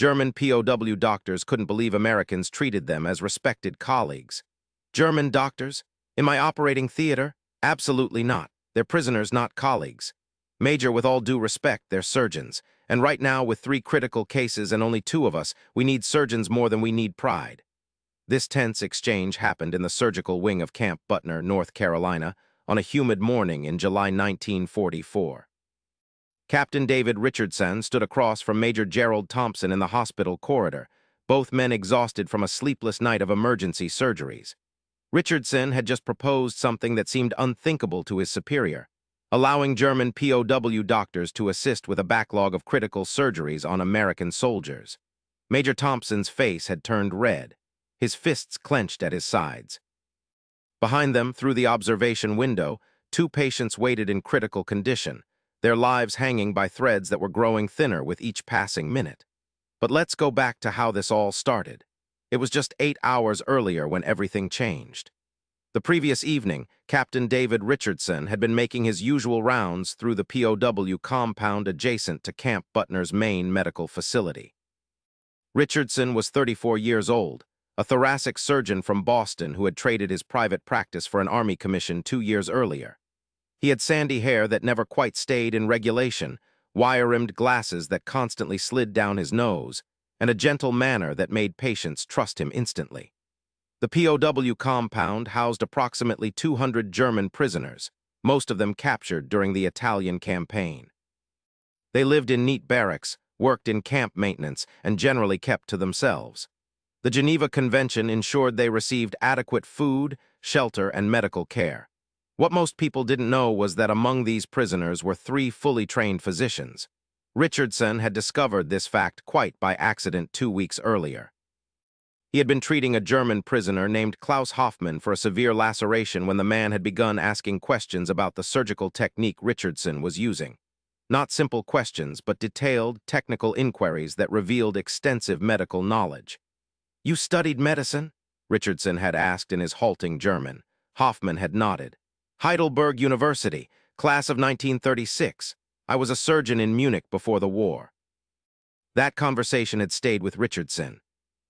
German POW doctors couldn't believe Americans treated them as respected colleagues. German doctors? In my operating theater? Absolutely not. They're prisoners, not colleagues. Major, with all due respect, they're surgeons. And right now, with 3 critical cases and only 2 of us, we need surgeons more than we need pride. This tense exchange happened in the surgical wing of Camp Butner, North Carolina, on a humid morning in July 1944. Captain David Richardson stood across from Major Gerald Thompson in the hospital corridor, both men exhausted from a sleepless night of emergency surgeries. Richardson had just proposed something that seemed unthinkable to his superior, allowing German POW doctors to assist with a backlog of critical surgeries on American soldiers. Major Thompson's face had turned red, his fists clenched at his sides. Behind them, through the observation window, 2 patients waited in critical condition, their lives hanging by threads that were growing thinner with each passing minute. But let's go back to how this all started. It was just 8 hours earlier when everything changed. The previous evening, Captain David Richardson had been making his usual rounds through the POW compound adjacent to Camp Butner's main medical facility. Richardson was 34 years old, a thoracic surgeon from Boston who had traded his private practice for an Army commission 2 years earlier. He had sandy hair that never quite stayed in regulation, wire-rimmed glasses that constantly slid down his nose, and a gentle manner that made patients trust him instantly. The POW compound housed approximately 200 German prisoners, most of them captured during the Italian campaign. They lived in neat barracks, worked in camp maintenance, and generally kept to themselves. The Geneva Convention ensured they received adequate food, shelter, and medical care. What most people didn't know was that among these prisoners were 3 fully trained physicians. Richardson had discovered this fact quite by accident 2 weeks earlier. He had been treating a German prisoner named Klaus Hoffmann for a severe laceration when the man had begun asking questions about the surgical technique Richardson was using. Not simple questions, but detailed, technical inquiries that revealed extensive medical knowledge. "You studied medicine?" Richardson had asked in his halting German. Hoffmann had nodded. "Heidelberg University, class of 1936. I was a surgeon in Munich before the war." That conversation had stayed with Richardson.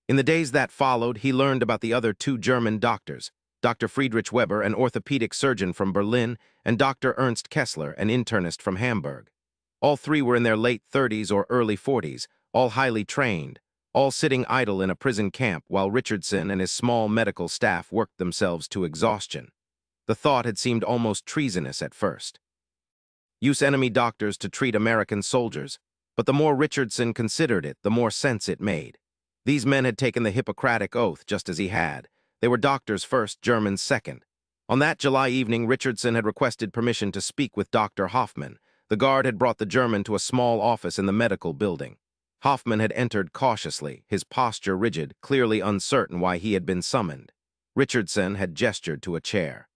In the days that followed, he learned about the other 2 German doctors, Dr. Friedrich Weber, an orthopedic surgeon from Berlin, and Dr. Ernst Kessler, an internist from Hamburg. All 3 were in their late 30s or early 40s, all highly trained, all sitting idle in a prison camp while Richardson and his small medical staff worked themselves to exhaustion. The thought had seemed almost treasonous at first. Use enemy doctors to treat American soldiers, but the more Richardson considered it, the more sense it made. These men had taken the Hippocratic Oath just as he had. They were doctors first, Germans second. On that July evening, Richardson had requested permission to speak with Dr. Hoffmann. The guard had brought the German to a small office in the medical building. Hoffmann had entered cautiously, his posture rigid, clearly uncertain why he had been summoned. Richardson had gestured to a chair.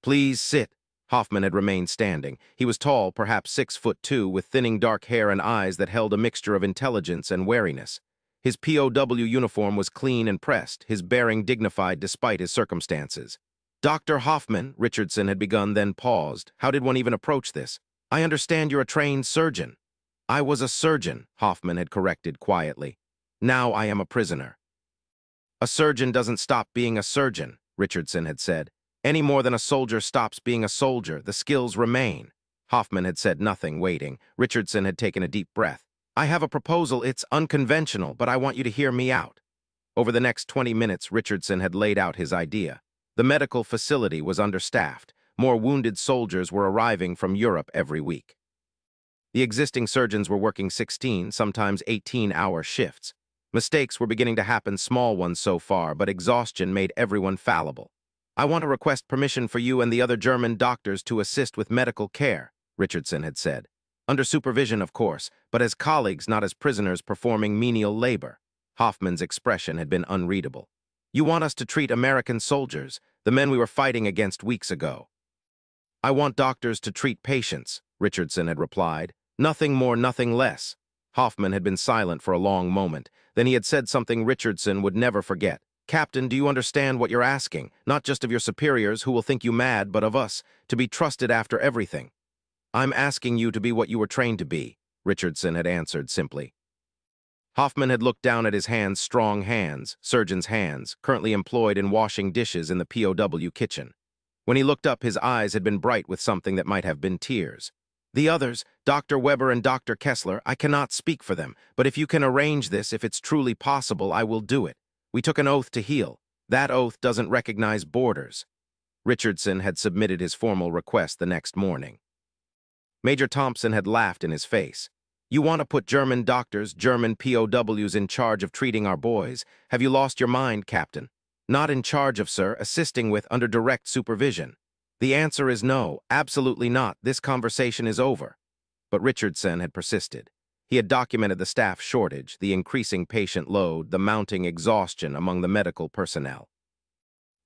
"Please sit." Hoffmann had remained standing. He was tall, perhaps 6'2", with thinning dark hair and eyes that held a mixture of intelligence and wariness. His POW uniform was clean and pressed, his bearing dignified despite his circumstances. "Dr. Hoffmann," Richardson had begun, then paused. How did one even approach this? "I understand you're a trained surgeon." "I was a surgeon," Hoffmann had corrected quietly. "Now I am a prisoner." "A surgeon doesn't stop being a surgeon," Richardson had said. "Any more than a soldier stops being a soldier, the skills remain." Hoffmann had said nothing, waiting. Richardson had taken a deep breath. "I have a proposal. It's unconventional, but I want you to hear me out." Over the next 20 minutes, Richardson had laid out his idea. The medical facility was understaffed. More wounded soldiers were arriving from Europe every week. The existing surgeons were working 16, sometimes 18-hour shifts. Mistakes were beginning to happen, small ones so far, but exhaustion made everyone fallible. "I want to request permission for you and the other German doctors to assist with medical care," Richardson had said. "Under supervision, of course, but as colleagues, not as prisoners performing menial labor." Hoffmann's expression had been unreadable. "You want us to treat American soldiers, the men we were fighting against weeks ago." "I want doctors to treat patients," Richardson had replied. "Nothing more, nothing less." Hoffmann had been silent for a long moment. Then he had said something Richardson would never forget. "Captain, do you understand what you're asking? Not just of your superiors, who will think you mad, but of us, to be trusted after everything." "I'm asking you to be what you were trained to be," Richardson had answered simply. Hoffman had looked down at his hands, strong hands, surgeon's hands, currently employed in washing dishes in the POW kitchen. When he looked up, his eyes had been bright with something that might have been tears. The others, Dr. Weber and Dr. Kessler, I cannot speak for them, but if you can arrange this, if it's truly possible, I will do it. We took an oath to heal. That oath doesn't recognize borders. Richardson had submitted his formal request the next morning. Major Thompson had laughed in his face. You want to put German doctors, German POWs in charge of treating our boys? Have you lost your mind, Captain? Not in charge of, sir, assisting with, under direct supervision. The answer is no, absolutely not. This conversation is over. But Richardson had persisted. He had documented the staff shortage, the increasing patient load, the mounting exhaustion among the medical personnel.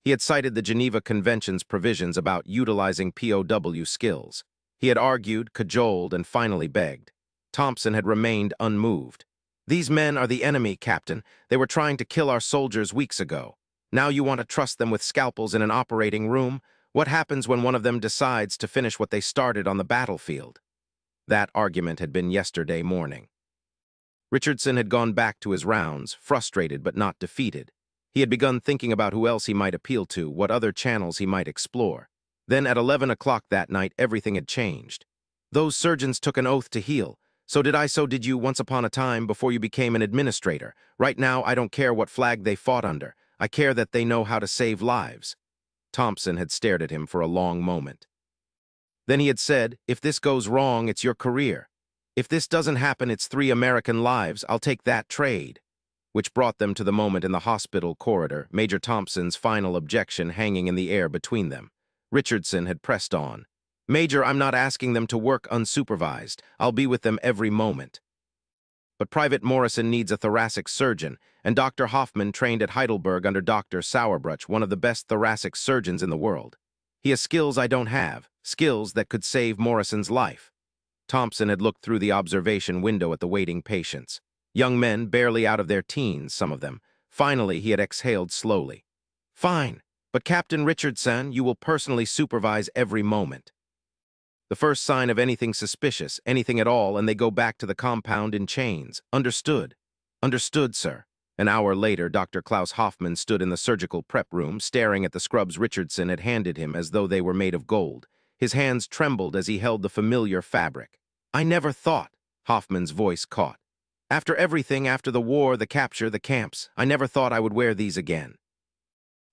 He had cited the Geneva Convention's provisions about utilizing POW skills. He had argued, cajoled, and finally begged. Thompson had remained unmoved. These men are the enemy, Captain. They were trying to kill our soldiers weeks ago. Now you want to trust them with scalpels in an operating room? What happens when one of them decides to finish what they started on the battlefield? That argument had been yesterday morning. Richardson had gone back to his rounds, frustrated but not defeated. He had begun thinking about who else he might appeal to, what other channels he might explore. Then at 11 o'clock that night, everything had changed. Those surgeons took an oath to heal. So did you once upon a time before you became an administrator. Right now, I don't care what flag they fought under. I care that they know how to save lives. Thompson had stared at him for a long moment. Then he had said, if this goes wrong, it's your career. If this doesn't happen, it's 3 American lives. I'll take that trade. Which brought them to the moment in the hospital corridor, Major Thompson's final objection hanging in the air between them. Richardson had pressed on. Major, I'm not asking them to work unsupervised. I'll be with them every moment. But Private Morrison needs a thoracic surgeon, and Dr. Hoffman trained at Heidelberg under Dr. Sauerbruch, one of the best thoracic surgeons in the world. He has skills I don't have, skills that could save Morrison's life. Thompson had looked through the observation window at the waiting patients. Young men, barely out of their teens, some of them. Finally, he had exhaled slowly. Fine, but Captain Richardson, you will personally supervise every moment. The first sign of anything suspicious, anything at all, and they go back to the compound in chains. Understood. Understood, sir. An hour later, Dr. Klaus Hoffman stood in the surgical prep room, staring at the scrubs Richardson had handed him as though they were made of gold. His hands trembled as he held the familiar fabric. I never thought, Hoffman's voice caught. After everything, after the war, the capture, the camps, I never thought I would wear these again.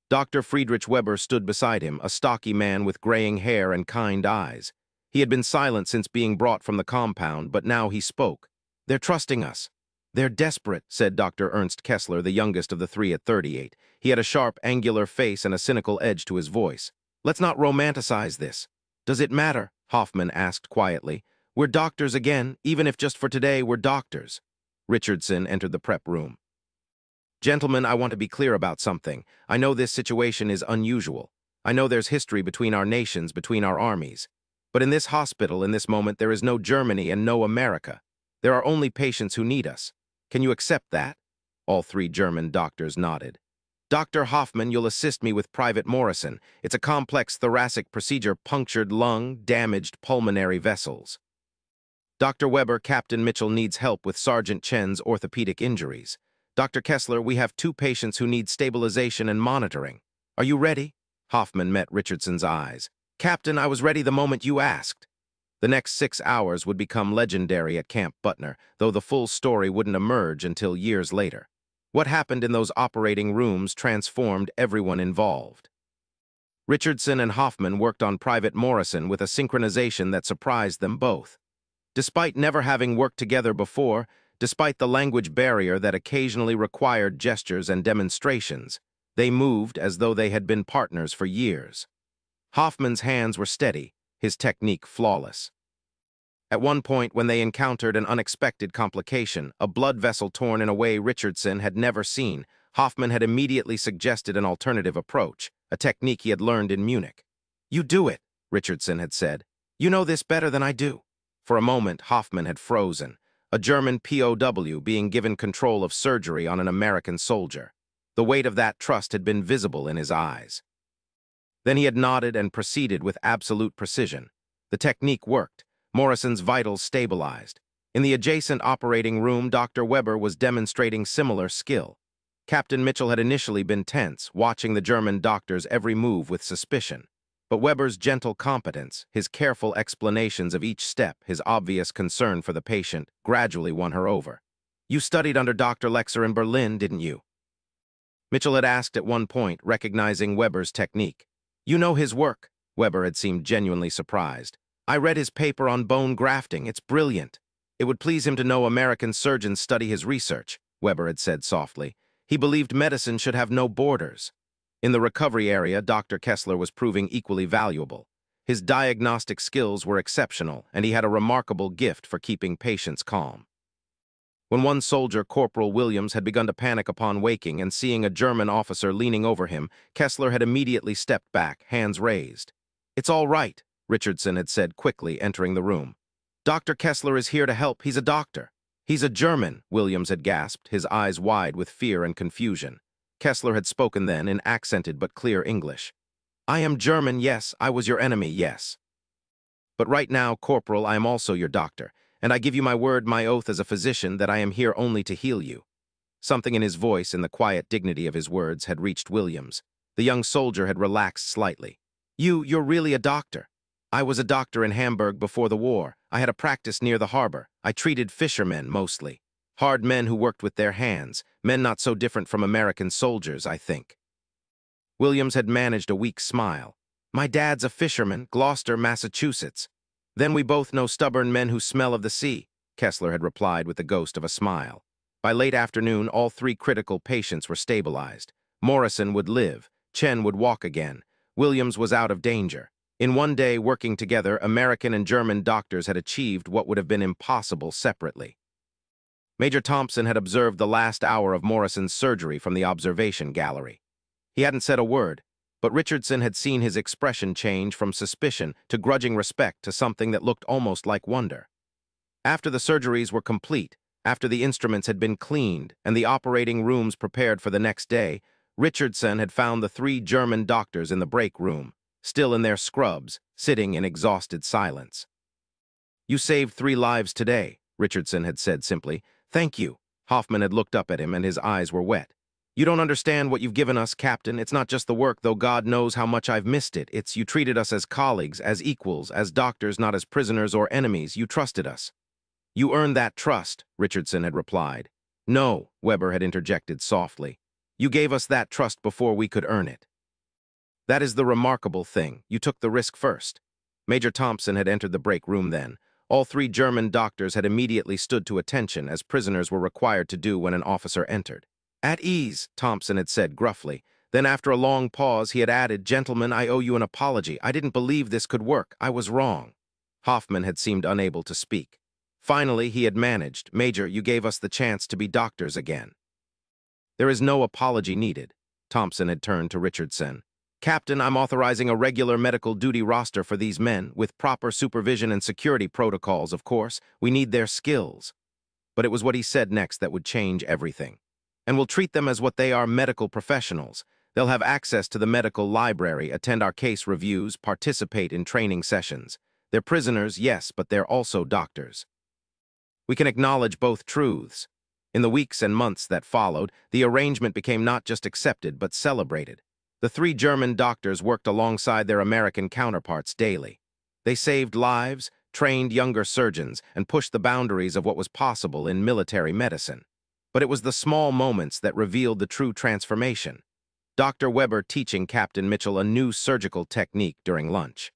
Dr. Friedrich Weber stood beside him, a stocky man with graying hair and kind eyes. He had been silent since being brought from the compound, but now he spoke. They're trusting us. They're desperate, said Dr. Ernst Kessler, the youngest of the 3 at 38. He had a sharp, angular face and a cynical edge to his voice. Let's not romanticize this. Does it matter? Hoffman asked quietly. We're doctors again, even if just for today we're doctors. Richardson entered the prep room. Gentlemen, I want to be clear about something. I know this situation is unusual. I know there's history between our nations, between our armies. But in this hospital, in this moment, there is no Germany and no America. There are only patients who need us. Can you accept that? All 3 German doctors nodded. Dr. Hoffman, you'll assist me with Private Morrison. It's a complex thoracic procedure, punctured lung, damaged pulmonary vessels. Dr. Weber, Captain Mitchell needs help with Sergeant Chen's orthopedic injuries. Dr. Kessler, we have 2 patients who need stabilization and monitoring. Are you ready? Hoffman met Richardson's eyes. Captain, I was ready the moment you asked. The next 6 hours would become legendary at Camp Butner, though the full story wouldn't emerge until years later. What happened in those operating rooms transformed everyone involved. Richardson and Hoffman worked on Private Morrison with a synchronization that surprised them both. Despite never having worked together before, despite the language barrier that occasionally required gestures and demonstrations, they moved as though they had been partners for years. Hoffman's hands were steady, his technique flawless. At one point, when they encountered an unexpected complication, a blood vessel torn in a way Richardson had never seen, Hoffman had immediately suggested an alternative approach, a technique he had learned in Munich. You do it, Richardson had said. You know this better than I do. For a moment, Hoffman had frozen, a German POW being given control of surgery on an American soldier. The weight of that trust had been visible in his eyes. Then he had nodded and proceeded with absolute precision. The technique worked. Morrison's vitals stabilized. In the adjacent operating room, Dr. Weber was demonstrating similar skill. Captain Mitchell had initially been tense, watching the German doctor's every move with suspicion. But Weber's gentle competence, his careful explanations of each step, his obvious concern for the patient, gradually won her over. "You studied under Dr. Lexer in Berlin, didn't you?" Mitchell had asked at one point, recognizing Weber's technique. "You know his work?" Weber had seemed genuinely surprised. "I read his paper on bone grafting. It's brilliant. It would please him to know American surgeons study his research," Weber had said softly. He believed medicine should have no borders. In the recovery area, Dr. Kessler was proving equally valuable. His diagnostic skills were exceptional, and he had a remarkable gift for keeping patients calm. When one soldier, Corporal Williams, had begun to panic upon waking and seeing a German officer leaning over him, Kessler had immediately stepped back, hands raised. "It's all right," Richardson had said quickly, entering the room. "Dr. Kessler is here to help. He's a doctor." "He's a German," Williams had gasped, his eyes wide with fear and confusion. Kessler had spoken then in accented but clear English. "I am German, yes. I was your enemy, yes. But right now, Corporal, I am also your doctor, and I give you my word, my oath as a physician, that I am here only to heal you." Something in his voice, in the quiet dignity of his words, had reached Williams. The young soldier had relaxed slightly. You're really a doctor." "I was a doctor in Hamburg before the war. I had a practice near the harbor. I treated fishermen, mostly. Hard men who worked with their hands, men not so different from American soldiers, I think." Williams had managed a weak smile. "My dad's a fisherman, Gloucester, Massachusetts. Then we both know stubborn men who smell of the sea," Kessler had replied with the ghost of a smile. By late afternoon, all three critical patients were stabilized. Morrison would live. Chen would walk again. Williams was out of danger. In one day, working together, American and German doctors had achieved what would have been impossible separately. Major Thompson had observed the last hour of Morrison's surgery from the observation gallery. He hadn't said a word, but Richardson had seen his expression change from suspicion to grudging respect to something that looked almost like wonder. After the surgeries were complete, after the instruments had been cleaned and the operating rooms prepared for the next day, Richardson had found the three German doctors in the break room, still in their scrubs, sitting in exhausted silence. "You saved 3 lives today," Richardson had said simply. "Thank you." Hoffman had looked up at him and his eyes were wet. "You don't understand what you've given us, Captain. It's not just the work, though God knows how much I've missed it. It's you treated us as colleagues, as equals, as doctors, not as prisoners or enemies. You trusted us." "You earned that trust," Richardson had replied. "No," Weber had interjected softly. "You gave us that trust before we could earn it. That is the remarkable thing. You took the risk first." Major Thompson had entered the break room then. All three German doctors had immediately stood to attention, as prisoners were required to do when an officer entered. "At ease," Thompson had said gruffly. Then after a long pause, he had added, "Gentlemen, I owe you an apology. I didn't believe this could work. I was wrong." Hoffman had seemed unable to speak. Finally, he had managed. "Major, you gave us the chance to be doctors again." "There is no apology needed." Thompson had turned to Richardson. "Captain, I'm authorizing a regular medical duty roster for these men, with proper supervision and security protocols, of course. We need their skills." But it was what he said next that would change everything. "And we'll treat them as what they are, medical professionals. They'll have access to the medical library, attend our case reviews, participate in training sessions. They're prisoners, yes, but they're also doctors." We can acknowledge both truths. In the weeks and months that followed, the arrangement became not just accepted, but celebrated. The three German doctors worked alongside their American counterparts daily. They saved lives, trained younger surgeons, and pushed the boundaries of what was possible in military medicine. But it was the small moments that revealed the true transformation. Dr. Weber teaching Captain Mitchell a new surgical technique during lunch.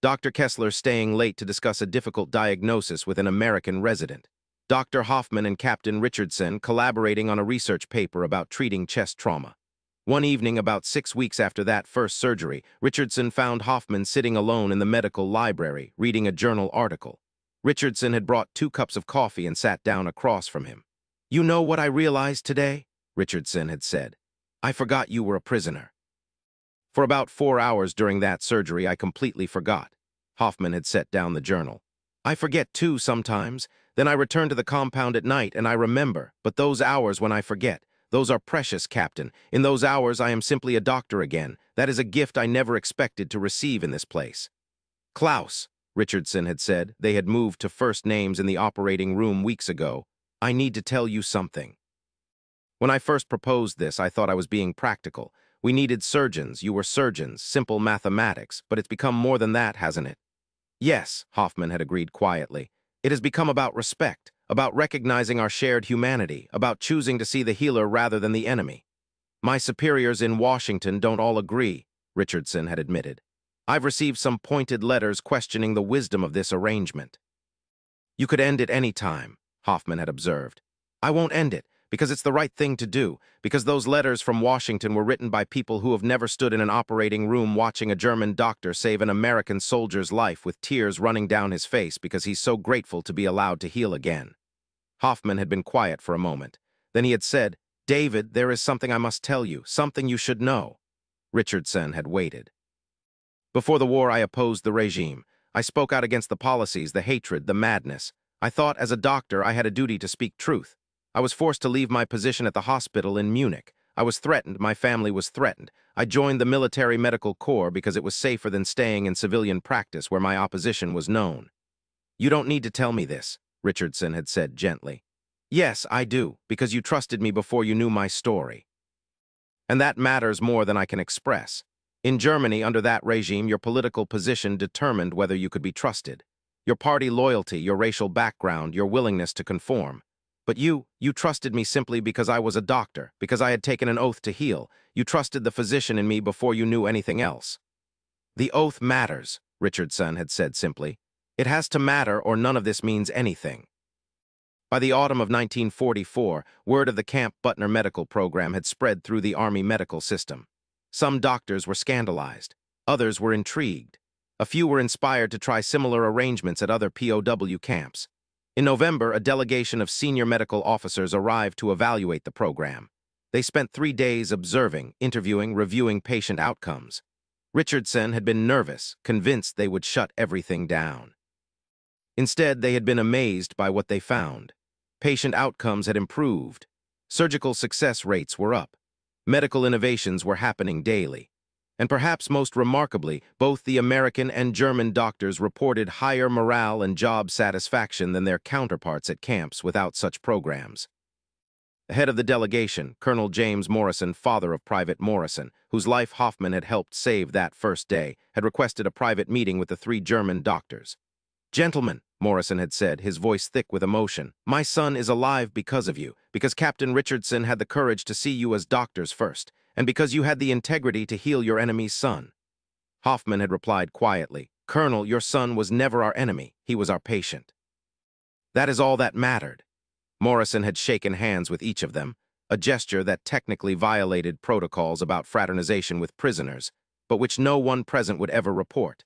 Dr. Kessler staying late to discuss a difficult diagnosis with an American resident. Dr. Hoffman and Captain Richardson collaborating on a research paper about treating chest trauma. One evening, about 6 weeks after that first surgery, Richardson found Hoffman sitting alone in the medical library, reading a journal article. Richardson had brought 2 cups of coffee and sat down across from him. "You know what I realized today?" Richardson had said. "I forgot you were a prisoner." "For about 4 hours during that surgery, I completely forgot." Hoffman had set down the journal. "I forget too sometimes. Then I return to the compound at night and I remember, but those hours when I forget, those are precious, Captain. In those hours, I am simply a doctor again. That is a gift I never expected to receive in this place." "Klaus," Richardson had said. They had moved to first names in the operating room weeks ago. "I need to tell you something. When I first proposed this, I thought I was being practical. We needed surgeons, you were surgeons, simple mathematics, but it's become more than that, hasn't it?" "Yes," Hoffman had agreed quietly. "It has become about respect, about recognizing our shared humanity, about choosing to see the healer rather than the enemy. My superiors in Washington don't all agree," Richardson had admitted. "I've received some pointed letters questioning the wisdom of this arrangement." "You could end it any time," Hoffman had observed. "I won't end it, because it's the right thing to do, because those letters from Washington were written by people who have never stood in an operating room watching a German doctor save an American soldier's life with tears running down his face because he's so grateful to be allowed to heal again." Hoffman had been quiet for a moment. Then he had said, "David, there is something I must tell you, something you should know." Richardson had waited. "Before the war, I opposed the regime. I spoke out against the policies, the hatred, the madness. I thought, as a doctor, I had a duty to speak truth. I was forced to leave my position at the hospital in Munich. I was threatened, my family was threatened. I joined the military medical corps because it was safer than staying in civilian practice where my opposition was known." "You don't need to tell me this," Richardson had said gently. "Yes, I do, because you trusted me before you knew my story. And that matters more than I can express. In Germany, under that regime, your political position determined whether you could be trusted. Your party loyalty, your racial background, your willingness to conform. But you trusted me simply because I was a doctor, because I had taken an oath to heal. You trusted the physician in me before you knew anything else." "The oath matters," Richardson had said simply. "It has to matter or none of this means anything." By the autumn of 1944, word of the Camp Butner medical program had spread through the Army medical system. Some doctors were scandalized. Others were intrigued. A few were inspired to try similar arrangements at other POW camps. In November, a delegation of senior medical officers arrived to evaluate the program. They spent 3 days observing, interviewing, reviewing patient outcomes. Richardson had been nervous, convinced they would shut everything down. Instead, they had been amazed by what they found. Patient outcomes had improved. Surgical success rates were up. Medical innovations were happening daily. And perhaps most remarkably, both the American and German doctors reported higher morale and job satisfaction than their counterparts at camps without such programs. The head of the delegation, Colonel James Morrison, father of Private Morrison, whose life Hoffman had helped save that first day, had requested a private meeting with the 3 German doctors. "Gentlemen," Morrison had said, his voice thick with emotion, "my son is alive because of you, because Captain Richardson had the courage to see you as doctors first, and because you had the integrity to heal your enemy's son." Hoffman had replied quietly, "Colonel, your son was never our enemy. He was our patient." That is all that mattered. Morrison had shaken hands with each of them, a gesture that technically violated protocols about fraternization with prisoners, but which no one present would ever report.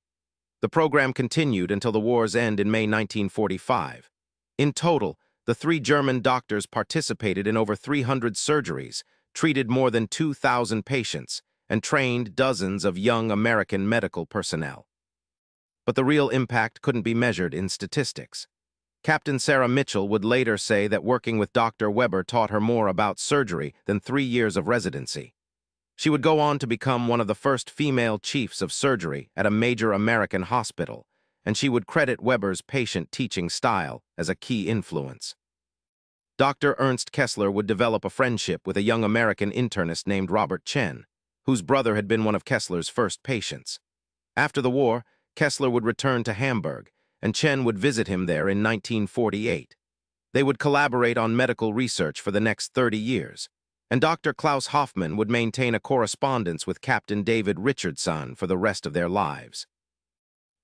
The program continued until the war's end in May 1945. In total, the 3 German doctors participated in over 300 surgeries, treated more than 2,000 patients, and trained dozens of young American medical personnel. But the real impact couldn't be measured in statistics. Captain Sarah Mitchell would later say that working with Dr. Weber taught her more about surgery than 3 years of residency. She would go on to become one of the first female chiefs of surgery at a major American hospital, and she would credit Weber's patient teaching style as a key influence. Dr. Ernst Kessler would develop a friendship with a young American internist named Robert Chen, whose brother had been one of Kessler's first patients. After the war, Kessler would return to Hamburg, and Chen would visit him there in 1948. They would collaborate on medical research for the next 30 years. And Dr. Klaus Hoffmann would maintain a correspondence with Captain David Richardson for the rest of their lives.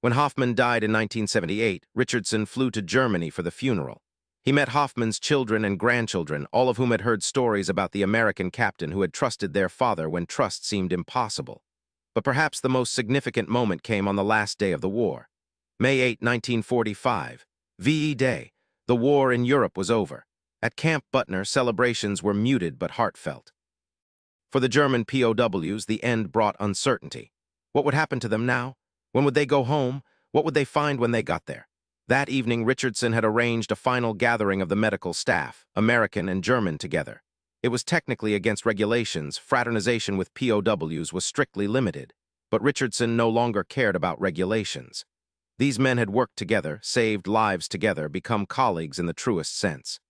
When Hoffmann died in 1978, Richardson flew to Germany for the funeral. He met Hoffmann's children and grandchildren, all of whom had heard stories about the American captain who had trusted their father when trust seemed impossible. But perhaps the most significant moment came on the last day of the war. May 8, 1945, VE Day. The war in Europe was over. At Camp Butner, celebrations were muted but heartfelt. For the German POWs, the end brought uncertainty. What would happen to them now? When would they go home? What would they find when they got there? That evening, Richardson had arranged a final gathering of the medical staff, American and German together. It was technically against regulations. Fraternization with POWs was strictly limited, but Richardson no longer cared about regulations. These men had worked together, saved lives together, become colleagues in the truest sense.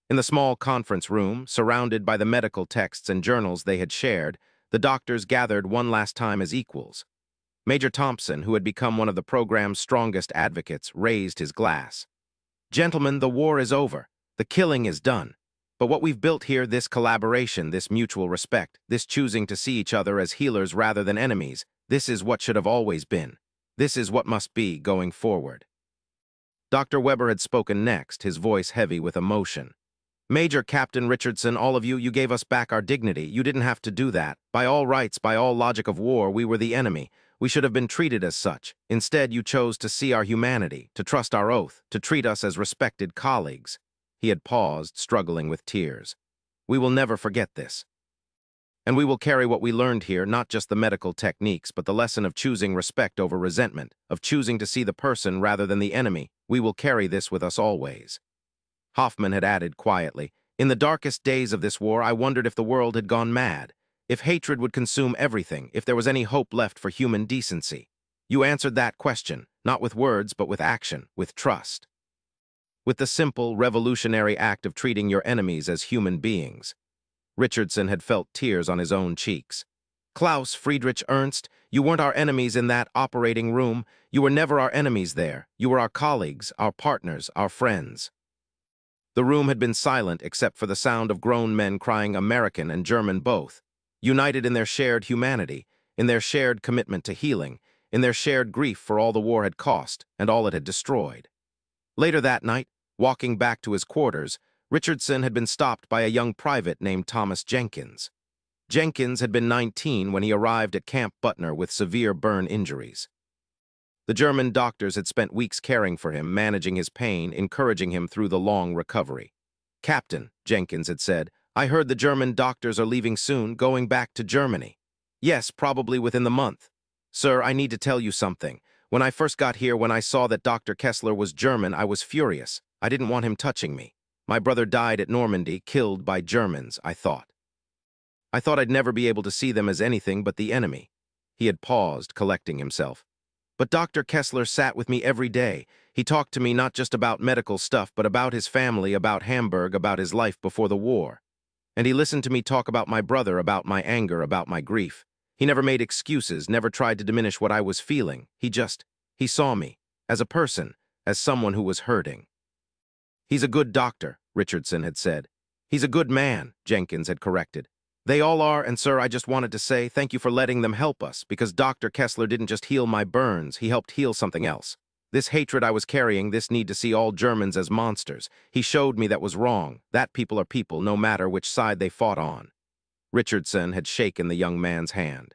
In the small conference room, surrounded by the medical texts and journals they had shared, the doctors gathered one last time as equals. Major Thompson, who had become one of the program's strongest advocates, raised his glass. "Gentlemen, the war is over. The killing is done. But what we've built here, this collaboration, this mutual respect, this choosing to see each other as healers rather than enemies, this is what should have always been. This is what must be going forward." Dr. Weber had spoken next, his voice heavy with emotion. "Major Captain Richardson, all of you, you gave us back our dignity. You didn't have to do that. By all rights, by all logic of war, we were the enemy. We should have been treated as such. Instead, you chose to see our humanity, to trust our oath, to treat us as respected colleagues." He had paused, struggling with tears. "We will never forget this. And we will carry what we learned here, not just the medical techniques, but the lesson of choosing respect over resentment, of choosing to see the person rather than the enemy. We will carry this with us always." Hoffman had added quietly, "In the darkest days of this war, I wondered if the world had gone mad, if hatred would consume everything, if there was any hope left for human decency. You answered that question, not with words, but with action, with trust. With the simple, revolutionary act of treating your enemies as human beings." Richardson had felt tears on his own cheeks. "Klaus, Friedrich, Ernst, you weren't our enemies in that operating room. You were never our enemies there. You were our colleagues, our partners, our friends." The room had been silent except for the sound of grown men crying American and German both, united in their shared humanity, in their shared commitment to healing, in their shared grief for all the war had cost and all it had destroyed. Later that night, walking back to his quarters, Richardson had been stopped by a young private named Thomas Jenkins. Jenkins had been 19 when he arrived at Camp Butner with severe burn injuries. The German doctors had spent weeks caring for him, managing his pain, encouraging him through the long recovery. "Captain," Jenkins had said, "I heard the German doctors are leaving soon, going back to Germany." "Yes, probably within the month." "Sir, I need to tell you something. When I first got here, when I saw that Dr. Kessler was German, I was furious. I didn't want him touching me. My brother died at Normandy, killed by Germans, I thought. I thought I'd never be able to see them as anything but the enemy." He had paused, collecting himself. "But Dr. Kessler sat with me every day. He talked to me not just about medical stuff, but about his family, about Hamburg, about his life before the war. And he listened to me talk about my brother, about my anger, about my grief. He never made excuses, never tried to diminish what I was feeling. He saw me, as a person, as someone who was hurting." "He's a good doctor," Richardson had said. "He's a good man," Jenkins had corrected. "They all are, and sir, I just wanted to say thank you for letting them help us, because Dr. Kessler didn't just heal my burns, he helped heal something else. This hatred I was carrying, this need to see all Germans as monsters. He showed me that was wrong, that people are people, no matter which side they fought on." Richardson had shaken the young man's hand.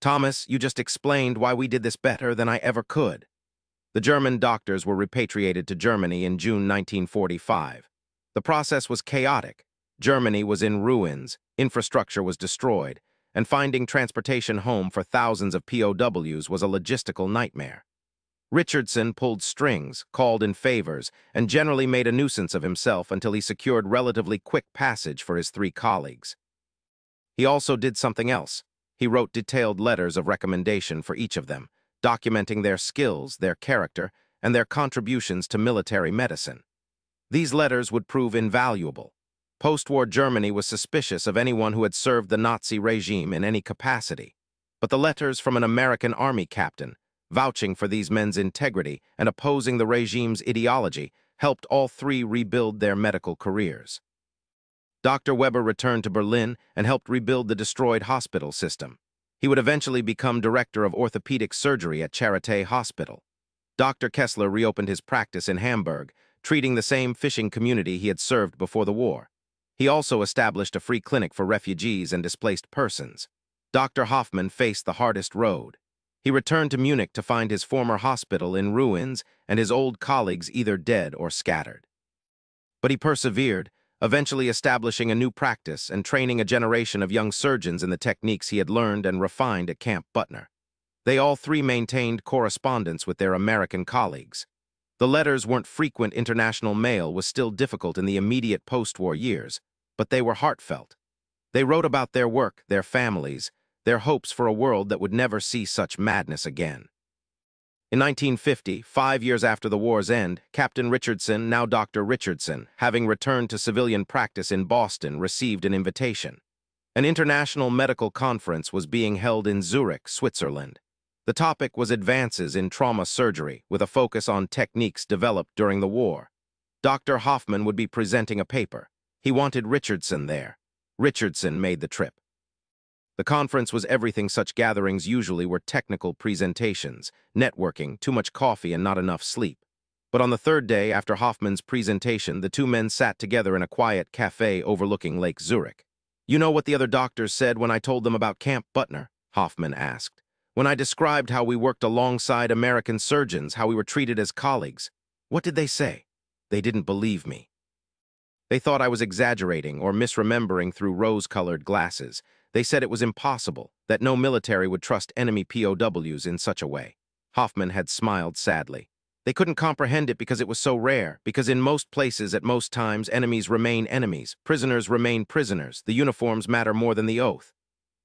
"Thomas, you just explained why we did this better than I ever could." The German doctors were repatriated to Germany in June 1945. The process was chaotic. Germany was in ruins, infrastructure was destroyed, and finding transportation home for thousands of POWs was a logistical nightmare. Richardson pulled strings, called in favors, and generally made a nuisance of himself until he secured relatively quick passage for his 3 colleagues. He also did something else. He wrote detailed letters of recommendation for each of them, documenting their skills, their character, and their contributions to military medicine. These letters would prove invaluable. Post-war Germany was suspicious of anyone who had served the Nazi regime in any capacity. But the letters from an American army captain, vouching for these men's integrity and opposing the regime's ideology, helped all 3 rebuild their medical careers. Dr. Weber returned to Berlin and helped rebuild the destroyed hospital system. He would eventually become director of orthopedic surgery at Charité Hospital. Dr. Kessler reopened his practice in Hamburg, treating the same fishing community he had served before the war. He also established a free clinic for refugees and displaced persons. Dr. Hoffman faced the hardest road. He returned to Munich to find his former hospital in ruins and his old colleagues either dead or scattered. But he persevered, eventually establishing a new practice and training a generation of young surgeons in the techniques he had learned and refined at Camp Butner. They all 3 maintained correspondence with their American colleagues. The letters weren't frequent. International mail was still difficult in the immediate post-war years, but they were heartfelt. They wrote about their work, their families, their hopes for a world that would never see such madness again. In 1950, 5 years after the war's end, Captain Richardson, now Dr. Richardson, having returned to civilian practice in Boston, received an invitation. An international medical conference was being held in Zurich, Switzerland. The topic was advances in trauma surgery, with a focus on techniques developed during the war. Dr. Hoffman would be presenting a paper. He wanted Richardson there. Richardson made the trip. The conference was everything such gatherings usually were: technical presentations, networking, too much coffee, and not enough sleep. But on the third day after Hoffman's presentation, the two men sat together in a quiet cafe overlooking Lake Zurich. "You know what the other doctors said when I told them about Camp Butner?" Hoffman asked. "When I described how we worked alongside American surgeons, how we were treated as colleagues. What did they say? They didn't believe me. They thought I was exaggerating or misremembering through rose-colored glasses. They said it was impossible, that no military would trust enemy POWs in such a way." Hoffman had smiled sadly. "They couldn't comprehend it because it was so rare, because in most places at most times enemies remain enemies, prisoners remain prisoners, the uniforms matter more than the oath.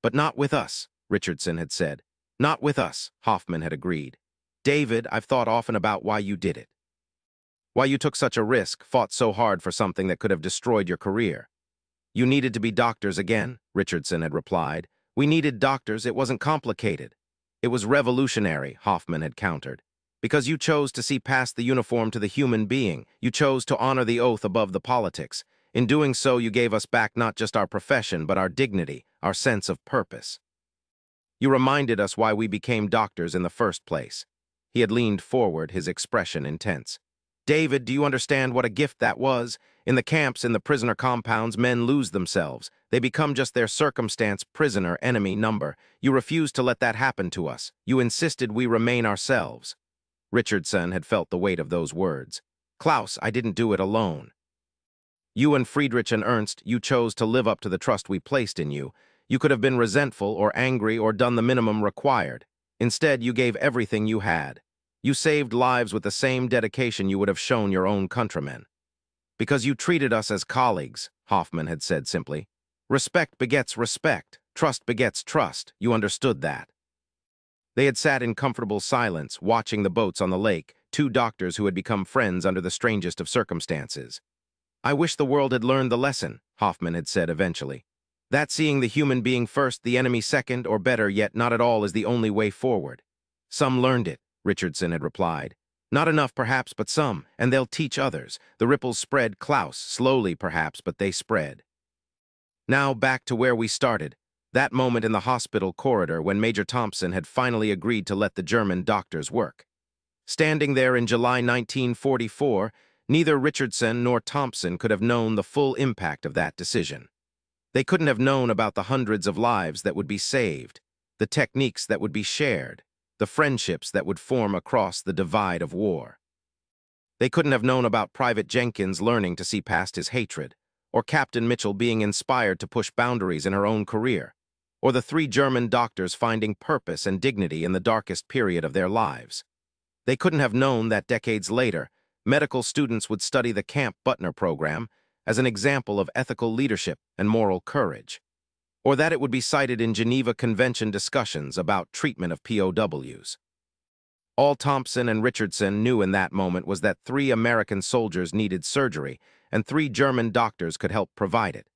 But not with us," Richardson had said. "Not with us," Hoffman had agreed. "David, I've thought often about why you did it. Why you took such a risk, fought so hard for something that could have destroyed your career." "You needed to be doctors again," Richardson had replied. "We needed doctors, it wasn't complicated." "It was revolutionary," Hoffman had countered. "Because you chose to see past the uniform to the human being. You chose to honor the oath above the politics. In doing so, you gave us back not just our profession, but our dignity, our sense of purpose. You reminded us why we became doctors in the first place." He had leaned forward, his expression intense. "David, do you understand what a gift that was? In the camps, in the prisoner compounds, men lose themselves. They become just their circumstance, prisoner, enemy, number. You refused to let that happen to us. You insisted we remain ourselves." Richardson had felt the weight of those words. "Klaus, I didn't do it alone. You and Friedrich and Ernst, you chose to live up to the trust we placed in you. You could have been resentful or angry or done the minimum required. Instead, you gave everything you had. You saved lives with the same dedication you would have shown your own countrymen. Because you treated us as colleagues," Hoffman had said simply. "Respect begets respect. Trust begets trust. You understood that." They had sat in comfortable silence, watching the boats on the lake, two doctors who had become friends under the strangest of circumstances. "I wish the world had learned the lesson," Hoffman had said eventually. "That seeing the human being first, the enemy second, or better yet, not at all, is the only way forward." "Some learned it," Richardson had replied. "Not enough, perhaps, but some, and they'll teach others. The ripples spread, Klaus, slowly, perhaps, but they spread." Now back to where we started, that moment in the hospital corridor when Major Thompson had finally agreed to let the German doctors work. Standing there in July 1944, neither Richardson nor Thompson could have known the full impact of that decision. They couldn't have known about the hundreds of lives that would be saved, the techniques that would be shared, the friendships that would form across the divide of war. They couldn't have known about Private Jenkins learning to see past his hatred, or Captain Mitchell being inspired to push boundaries in her own career, or the three German doctors finding purpose and dignity in the darkest period of their lives. They couldn't have known that decades later, medical students would study the Camp Butner program as an example of ethical leadership and moral courage, or that it would be cited in Geneva Convention discussions about treatment of POWs. All Thompson and Richardson knew in that moment was that 3 American soldiers needed surgery, and 3 German doctors could help provide it.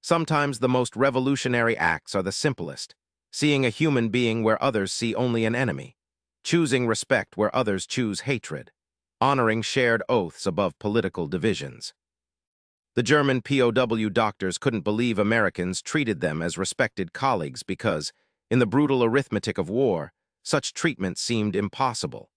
Sometimes the most revolutionary acts are the simplest: seeing a human being where others see only an enemy, choosing respect where others choose hatred, honoring shared oaths above political divisions. The German POW doctors couldn't believe Americans treated them as respected colleagues because, in the brutal arithmetic of war, such treatment seemed impossible.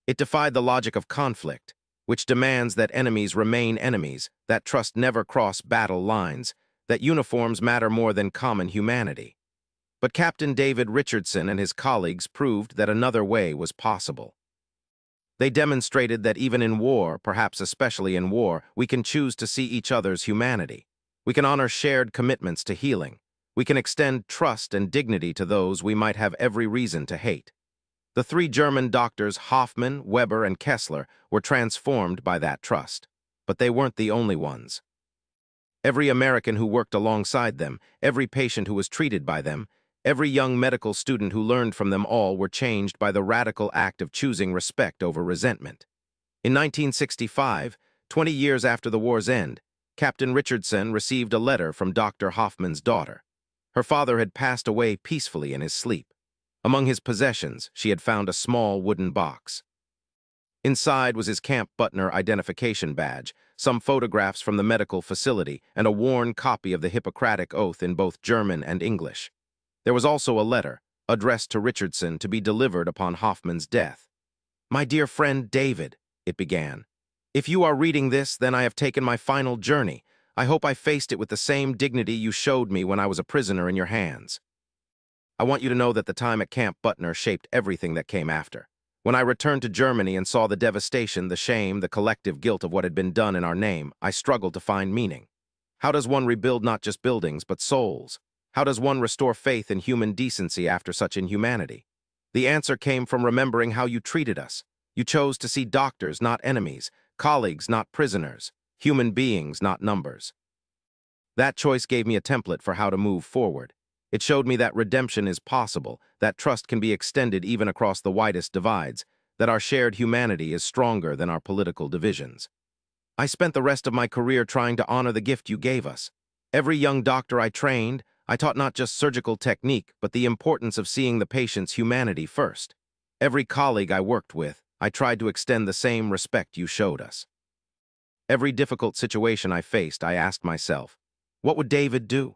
It defied the logic of conflict, which demands that enemies remain enemies, that trust never cross battle lines, that uniforms matter more than common humanity. But Captain David Richardson and his colleagues proved that another way was possible. They demonstrated that even in war, perhaps especially in war, we can choose to see each other's humanity. We can honor shared commitments to healing. We can extend trust and dignity to those we might have every reason to hate. The 3 German doctors, Hoffman, Weber, and Kessler, were transformed by that trust. But they weren't the only ones. Every American who worked alongside them, every patient who was treated by them, Every young medical student who learned from them all were changed by the radical act of choosing respect over resentment. In 1965, 20 years after the war's end, Captain Richardson received a letter from Dr. Hoffman's daughter. Her father had passed away peacefully in his sleep. Among his possessions, she had found a small wooden box. Inside was his Camp Butner identification badge, some photographs from the medical facility, and a worn copy of the Hippocratic Oath in both German and English. There was also a letter, addressed to Richardson to be delivered upon Hoffman's death. "My dear friend David," it began. "If you are reading this, then I have taken my final journey. I hope I faced it with the same dignity you showed me when I was a prisoner in your hands. I want you to know that the time at Camp Butner shaped everything that came after. When I returned to Germany and saw the devastation, the shame, the collective guilt of what had been done in our name, I struggled to find meaning. How does one rebuild not just buildings, but souls? How does one restore faith in human decency after such inhumanity? The answer came from remembering how you treated us. You chose to see doctors, not enemies, colleagues, not prisoners, human beings, not numbers. That choice gave me a template for how to move forward. It showed me that redemption is possible, that trust can be extended even across the widest divides, that our shared humanity is stronger than our political divisions. I spent the rest of my career trying to honor the gift you gave us. Every young doctor I trained, I taught not just surgical technique, but the importance of seeing the patient's humanity first. Every colleague I worked with, I tried to extend the same respect you showed us. Every difficult situation I faced, I asked myself, what would David do?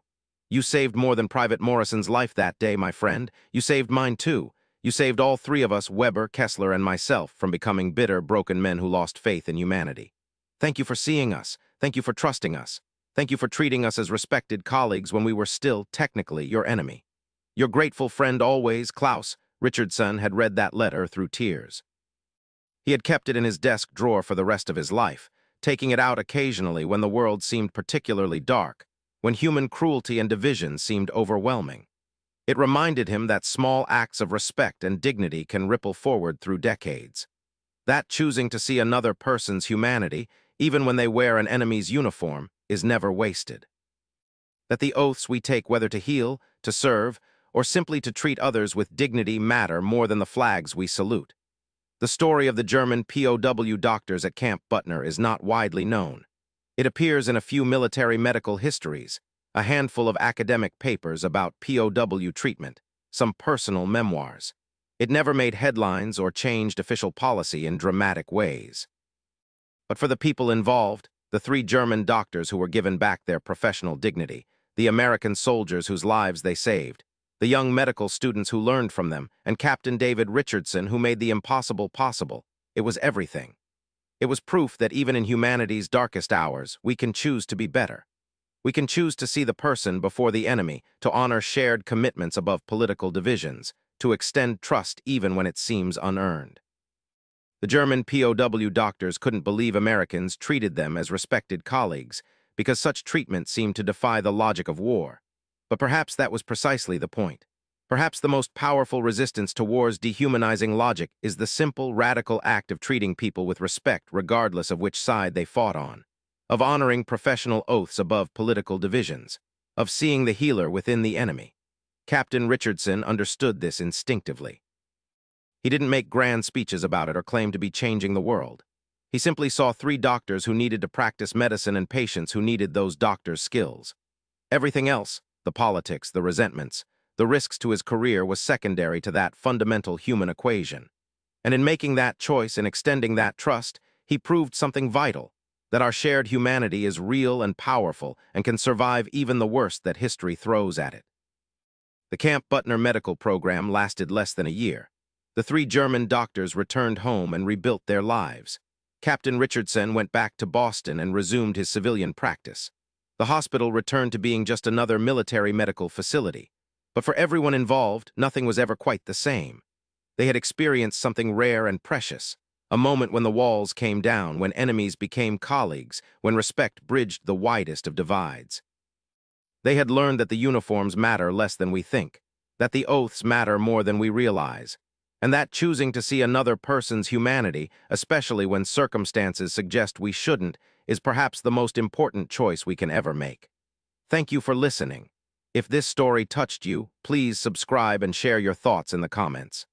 You saved more than Private Morrison's life that day, my friend. You saved mine too. You saved all three of us, Weber, Kessler, and myself, from becoming bitter, broken men who lost faith in humanity. Thank you for seeing us. Thank you for trusting us. Thank you for treating us as respected colleagues when we were still, technically, your enemy. Your grateful friend always, Klaus. Richardson had read that letter through tears. He had kept it in his desk drawer for the rest of his life, taking it out occasionally when the world seemed particularly dark, when human cruelty and division seemed overwhelming. It reminded him that small acts of respect and dignity can ripple forward through decades. That choosing to see another person's humanity, even when they wear an enemy's uniform, is never wasted. That the oaths we take, whether to heal, to serve, or simply to treat others with dignity, matter more than the flags we salute. The story of the German POW doctors at Camp Butner is not widely known. It appears in a few military medical histories, a handful of academic papers about POW treatment, some personal memoirs. It never made headlines or changed official policy in dramatic ways. But for the people involved, the 3 German doctors who were given back their professional dignity, the American soldiers whose lives they saved, the young medical students who learned from them, and Captain David Richardson who made the impossible possible, it was everything. It was proof that even in humanity's darkest hours, we can choose to be better. We can choose to see the person before the enemy, to honor shared commitments above political divisions, to extend trust even when it seems unearned. The German POW doctors couldn't believe Americans treated them as respected colleagues, because such treatment seemed to defy the logic of war. But perhaps that was precisely the point. Perhaps the most powerful resistance to war's dehumanizing logic is the simple, radical act of treating people with respect regardless of which side they fought on, of honoring professional oaths above political divisions, of seeing the healer within the enemy. Captain Richardson understood this instinctively. He didn't make grand speeches about it or claim to be changing the world. He simply saw 3 doctors who needed to practice medicine and patients who needed those doctors' skills. Everything else, the politics, the resentments, the risks to his career, was secondary to that fundamental human equation. And in making that choice and extending that trust, he proved something vital, that our shared humanity is real and powerful and can survive even the worst that history throws at it. The Camp Butner medical program lasted less than a year. The 3 German doctors returned home and rebuilt their lives. Captain Richardson went back to Boston and resumed his civilian practice. The hospital returned to being just another military medical facility. But for everyone involved, nothing was ever quite the same. They had experienced something rare and precious, a moment when the walls came down, when enemies became colleagues, when respect bridged the widest of divides. They had learned that the uniforms matter less than we think, that the oaths matter more than we realize, and that choosing to see another person's humanity, especially when circumstances suggest we shouldn't, is perhaps the most important choice we can ever make. Thank you for listening. If this story touched you, please subscribe and share your thoughts in the comments.